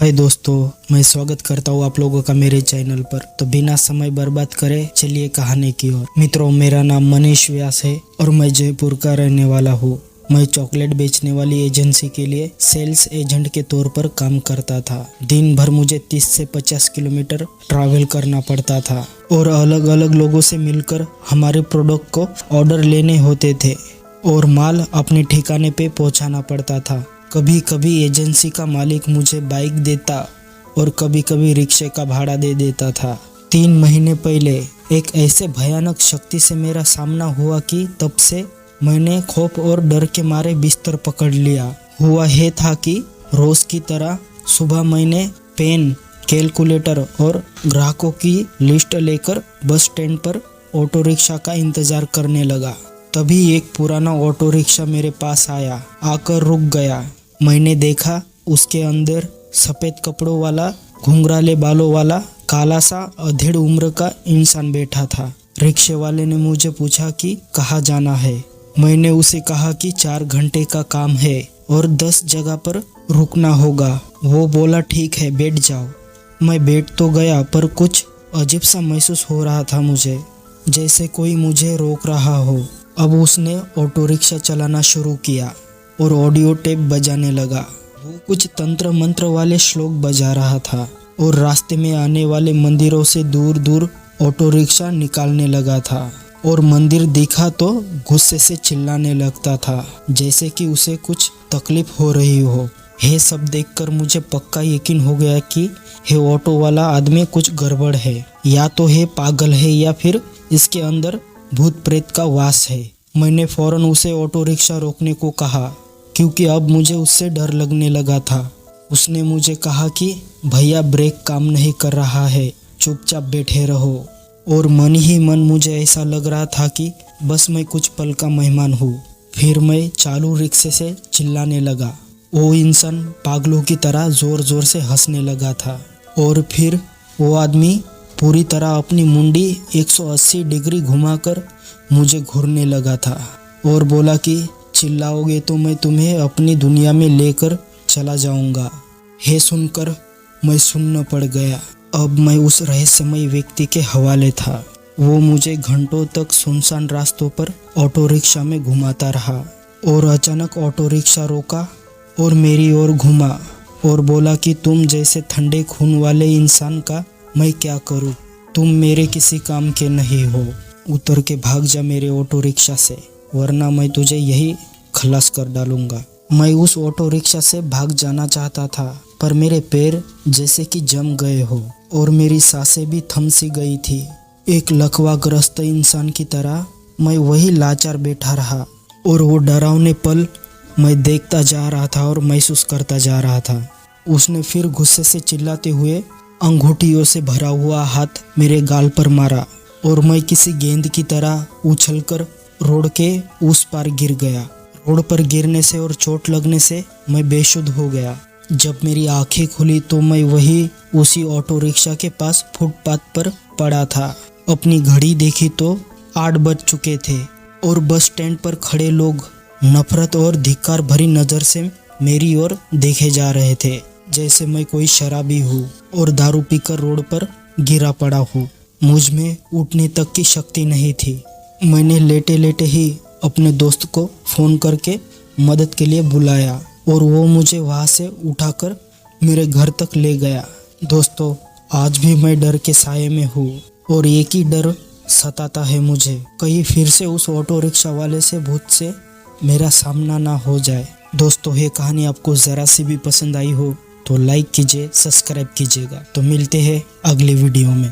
हाय दोस्तों, मैं स्वागत करता हूँ आप लोगों का मेरे चैनल पर। तो बिना समय बर्बाद करे चलिए कहानी की ओर। मित्रों, मेरा नाम मनीष व्यास है और मैं जयपुर का रहने वाला हूँ। मैं चॉकलेट बेचने वाली एजेंसी के लिए सेल्स एजेंट के तौर पर काम करता था। दिन भर मुझे 30 से 50 किलोमीटर ट्रैवल करना पड़ता था और अलग अलग लोगों से मिलकर हमारे प्रोडक्ट को ऑर्डर लेने होते थे और माल अपने ठिकाने पे पहुंचाना पड़ता था। कभी कभी एजेंसी का मालिक मुझे बाइक देता और कभी कभी रिक्शे का भाड़ा दे देता था। 3 महीने पहले एक ऐसे भयानक शक्ति से मेरा सामना हुआ कि तब से मैंने खौफ और डर के मारे बिस्तर पकड़ लिया। हुआ यह था कि रोज की तरह सुबह मैंने पेन, कैलकुलेटर और ग्राहकों की लिस्ट लेकर बस स्टैंड पर ऑटो रिक्शा का इंतजार करने लगा। तभी एक पुराना ऑटो रिक्शा मेरे पास आया, आकर रुक गया। मैंने देखा उसके अंदर सफ़ेद कपड़ों वाला, घुंघराले बालों वाला, काला सा अधेड़ उम्र का इंसान बैठा था। रिक्शे वाले ने मुझे पूछा कि कहाँ जाना है। मैंने उसे कहा कि 4 घंटे का काम है और 10 जगह पर रुकना होगा। वो बोला ठीक है, बैठ जाओ। मैं बैठ तो गया पर कुछ अजीब सा महसूस हो रहा था मुझे, जैसे कोई मुझे रोक रहा हो। अब उसने ऑटो रिक्शा चलाना शुरू किया और ऑडियो टेप बजाने लगा। वो कुछ तंत्र मंत्र वाले श्लोक बजा रहा था और रास्ते में आने वाले मंदिरों से दूर दूर ऑटो रिक्शा निकालने लगा था और मंदिर दिखा तो गुस्से से चिल्लाने लगता था, जैसे कि उसे कुछ तकलीफ हो रही हो। ये सब देखकर मुझे पक्का यकीन हो गया कि ये ऑटो वाला आदमी कुछ गड़बड़ है। या तो ये पागल है या फिर इसके अंदर भूत प्रेत का वास है। मैंने फौरन उसे ऑटो रिक्शा रोकने को कहा, क्योंकि अब मुझे उससे डर लगने लगा था। उसने मुझे कहा कि भैया ब्रेक काम नहीं कर रहा है, चुपचाप बैठे रहो। और मन ही मन मुझे ऐसा लग रहा था कि बस मैं कुछ पल का मेहमान हूँ। फिर मैं चालू रिक्शे से चिल्लाने लगा। वो इंसान पागलों की तरह जोर जोर से हंसने लगा था और फिर वो आदमी पूरी तरह अपनी मुंडी 180 डिग्री घुमाकर मुझे घूरने लगा था और बोला कि चिल्लाओगे तो मैं तुम्हें अपनी दुनिया में लेकर चला जाऊंगा। ये सुनकर मैं सुन्न पड़ गया। अब मैं उस रहस्यमय व्यक्ति के हवाले था। वो मुझे घंटों तक सुनसान रास्तों पर ऑटो रिक्शा में घुमाता रहा और अचानक ऑटो रिक्शा रोका और मेरी ओर घुमा और बोला कि तुम जैसे ठंडे खून वाले इंसान का मैं क्या करूं? तुम मेरे किसी काम के नहीं हो। उतर के भाग जा मेरे ऑटो रिक्शा से, वरना मैं तुझे यही खलास कर डालूंगा। मैं उस ऑटो रिक्शा से भाग जाना चाहता था, पर मेरे पैर जैसे कि जम गए हो और मेरी सांसें भी थम सी गई थी। एक लकवाग्रस्त इंसान की तरह मैं वही लाचार बैठा रहा और वो डरावने पल मैं देखता जा रहा था और महसूस करता जा रहा था। उसने फिर गुस्से से चिल्लाते हुए अंगूठियों से भरा हुआ हाथ मेरे गाल पर मारा और मैं किसी गेंद की तरह उछलकर रोड के उस पार गिर गया। रोड पर गिरने से और चोट लगने से मैं बेसुध हो गया। जब मेरी आंखें खुली तो मैं वही उसी ऑटो रिक्शा के पास फुटपाथ पर पड़ा था। अपनी घड़ी देखी तो 8 बज चुके थे और बस स्टैंड पर खड़े लोग नफरत और धिक्कार भरी नज़र से मेरी ओर देखे जा रहे थे, जैसे मैं कोई शराबी हूँ और दारू पीकर रोड पर गिरा पड़ा हूँ। मुझ में उठने तक की शक्ति नहीं थी। मैंने लेटे लेटे ही अपने दोस्त को फ़ोन करके मदद के लिए बुलाया और वो मुझे वहाँ से उठाकर मेरे घर तक ले गया। दोस्तों, आज भी मैं डर के साये में हूँ और एक ही डर सताता है मुझे, कहीं फिर से उस ऑटो रिक्शा वाले से भूत से मेरा सामना ना हो जाए। दोस्तों, ये कहानी आपको ज़रा सी भी पसंद आई हो तो लाइक कीजिए, सब्सक्राइब कीजिएगा। तो मिलते हैं अगले वीडियो में।